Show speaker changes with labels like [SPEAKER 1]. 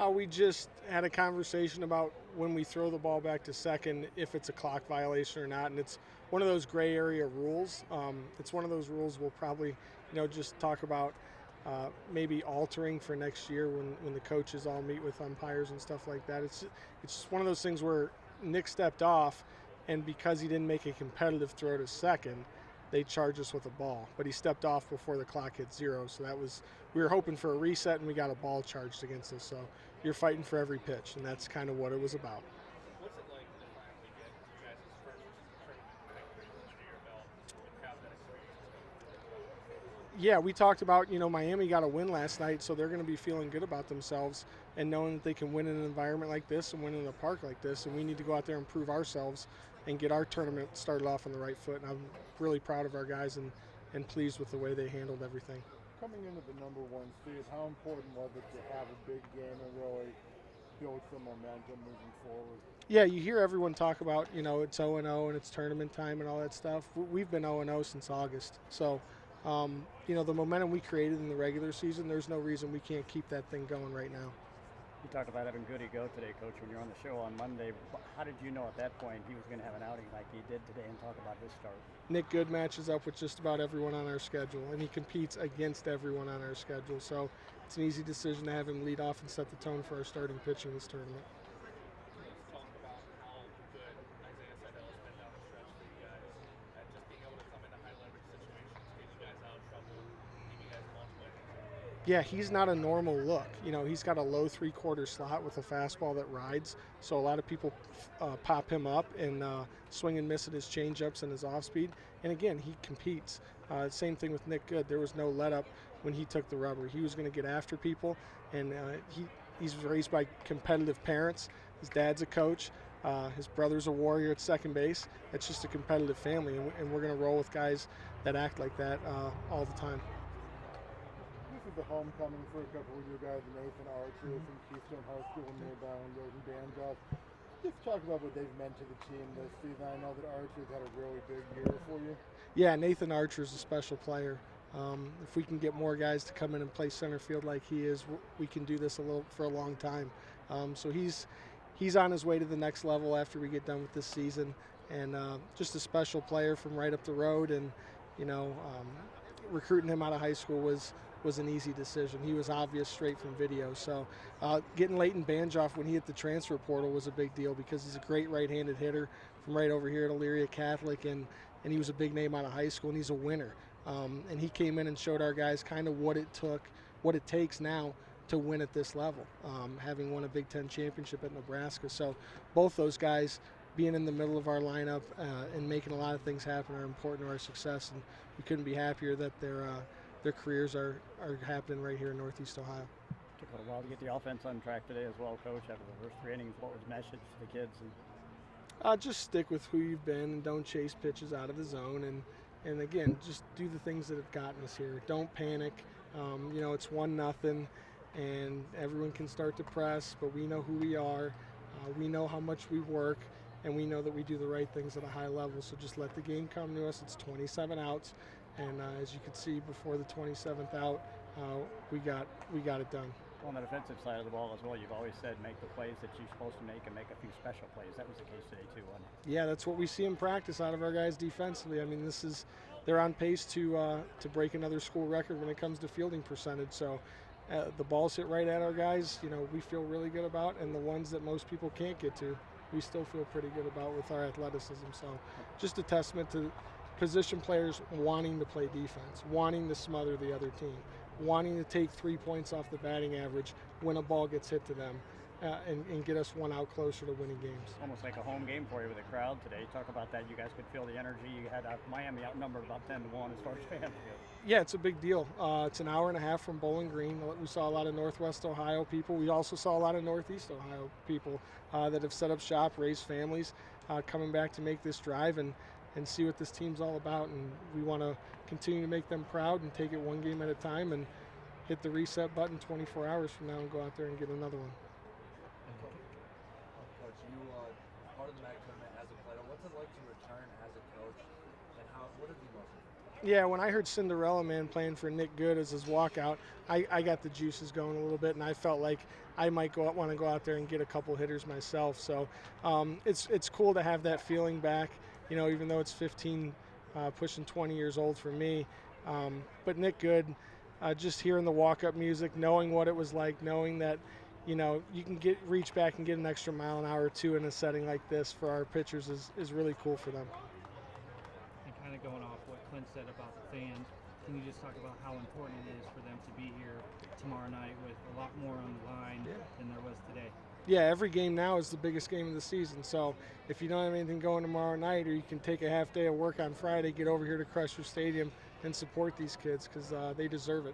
[SPEAKER 1] We just had a conversation about when we throw the ball back to second, if it's a clock violation or not, and it's one of those gray area rules. It's one of those rules we'll probably, just talk about maybe altering for next year when the coaches all meet with umpires and stuff like that. It's just one of those things where Nick stepped off, and because he didn't make a competitive throw to second, they charge us with a ball. But he stepped off before the clock hit zero, so we were hoping for a reset, and we got a ball charged against us. So you're fighting for every pitch, and that's kind of what it was about.
[SPEAKER 2] What's it like to finally get you guys' first tournament victory under your belt and have that experience?
[SPEAKER 1] Yeah, we talked about, Miami got a win last night, so they're going to be feeling good about themselves and knowing that they can win in an environment like this and win in a park like this. And we need to go out there and prove ourselves and get our tournament started off on the right foot. And I'm really proud of our guys and pleased with the way they handled everything.
[SPEAKER 3] Coming into the number one seed, how important was it to have a big game and really build some momentum moving forward?
[SPEAKER 1] Yeah, you hear everyone talk about, it's 0-0 and it's tournament time and all that stuff. We've been 0-0 since August. So, the momentum we created in the regular season, there's no reason we can't keep that thing going right now.
[SPEAKER 4] You talked about having Goody go today, Coach, when you were on the show on Monday. How did you know at that point he was going to have an outing like he did today, and talk about his start?
[SPEAKER 1] Nick Good matches up with just about everyone on our schedule, and he competes against everyone on our schedule. So it's an easy decision to have him lead off and set the tone for our starting pitching this tournament.
[SPEAKER 2] Let's talk about how good Isaiah Seidel has been down the stretch for you guys, and just being able to come into high leverage situations, get you guys out of trouble, give you guys multiple innings.
[SPEAKER 1] Yeah, he's not a normal look. He's got a low three-quarter slot with a fastball that rides, so a lot of people pop him up and swing and miss at his changeups and his off-speed. And again, he competes. Same thing with Nick Good. There was no let-up when he took the rubber. He was going to get after people, and he's raised by competitive parents. His dad's a coach. His brother's a warrior at second base. It's just a competitive family, and we're going to roll with guys that act like that all the time.
[SPEAKER 3] This is the homecoming for a couple of you guys, Nathan Archer from Keystone High School nearby and Rosen Banjoff. Just talk about what they've meant to the team this season. I know that Archer's had a really big year for you.
[SPEAKER 1] Yeah, Nathan Archer's a special player. If we can get more guys to come in and play center field like he is, we can do this for a long time. So he's on his way to the next level after we get done with this season, and just a special player from right up the road. And recruiting him out of high school was an easy decision. He was obvious straight from video. So getting Leighton Banjoff when he hit the transfer portal was a big deal, because he's a great right-handed hitter from right over here at Elyria Catholic, and he was a big name out of high school, and he's a winner. And he came in and showed our guys kind of what it takes now to win at this level, having won a Big Ten championship at Nebraska. So both those guys being in the middle of our lineup and making a lot of things happen are important to our success, and we couldn't be happier that their careers are happening right here in Northeast Ohio.
[SPEAKER 4] Took a while to get the offense on track today as well, Coach. After the first 3 innings, what was the message to the kids?
[SPEAKER 1] Just stick with who you've been and don't chase pitches out of the zone, and again, just do the things that have gotten us here. Don't panic. It's 1-0, and everyone can start to press, but we know who we are. We know how much we work, and we know that we do the right things at a high level. So just let the game come to us. It's 27 outs, and as you can see, before the 27th out, we got it done.
[SPEAKER 4] On the defensive side of the ball as well, you've always said make the plays that you're supposed to make and make a few special plays. That was the case today too, wasn't it?
[SPEAKER 1] Yeah, that's what we see in practice out of our guys defensively. I mean, they're on pace to break another school record when it comes to fielding percentage. So the balls hit right at our guys, we feel really good about, and the ones that most people can't get to, we still feel pretty good about with our athleticism. So just a testament to position players wanting to play defense, wanting to smother the other team, wanting to take 3 points off the batting average when a ball gets hit to them, and get us one out closer to winning games.
[SPEAKER 4] Almost like a home game for you with the crowd today. Talk about that. You guys could feel the energy. You had Miami outnumbered about 10-1 as far as fans go.
[SPEAKER 1] Yeah, it's a big deal. It's an hour and a half from Bowling Green. We saw a lot of Northwest Ohio people. We also saw a lot of Northeast Ohio people that have set up shop, raised families, coming back to make this drive and see what this team's all about. And we want to continue to make them proud and take it one game at a time and hit the reset button 24 hours from now and go out there and get another one.
[SPEAKER 5] Coach, you part of the MAC tournament as a player. What's it like to return as a coach, and what is the emotion?
[SPEAKER 1] Yeah, when I heard Cinderella Man playing for Nick Good as his walkout, I got the juices going a little bit, and I felt like I might want to go out there and get a couple hitters myself. So it's cool to have that feeling back. You know, even though it's 15, pushing 20 years old for me. But Nick Good, just hearing the walk-up music, knowing what it was like, knowing that, you know, you can reach back and get an extra mile an hour or two in a setting like this for our pitchers is really cool for them.
[SPEAKER 5] And kind of going off what Clint said about the fans, can you just talk about how important it is for them to be here tomorrow night with a lot more on the line than there was today?
[SPEAKER 1] Yeah, every game now is the biggest game of the season. So if you don't have anything going tomorrow night, or you can take a half day of work on Friday, get over here to Crusher Stadium and support these kids because they deserve it.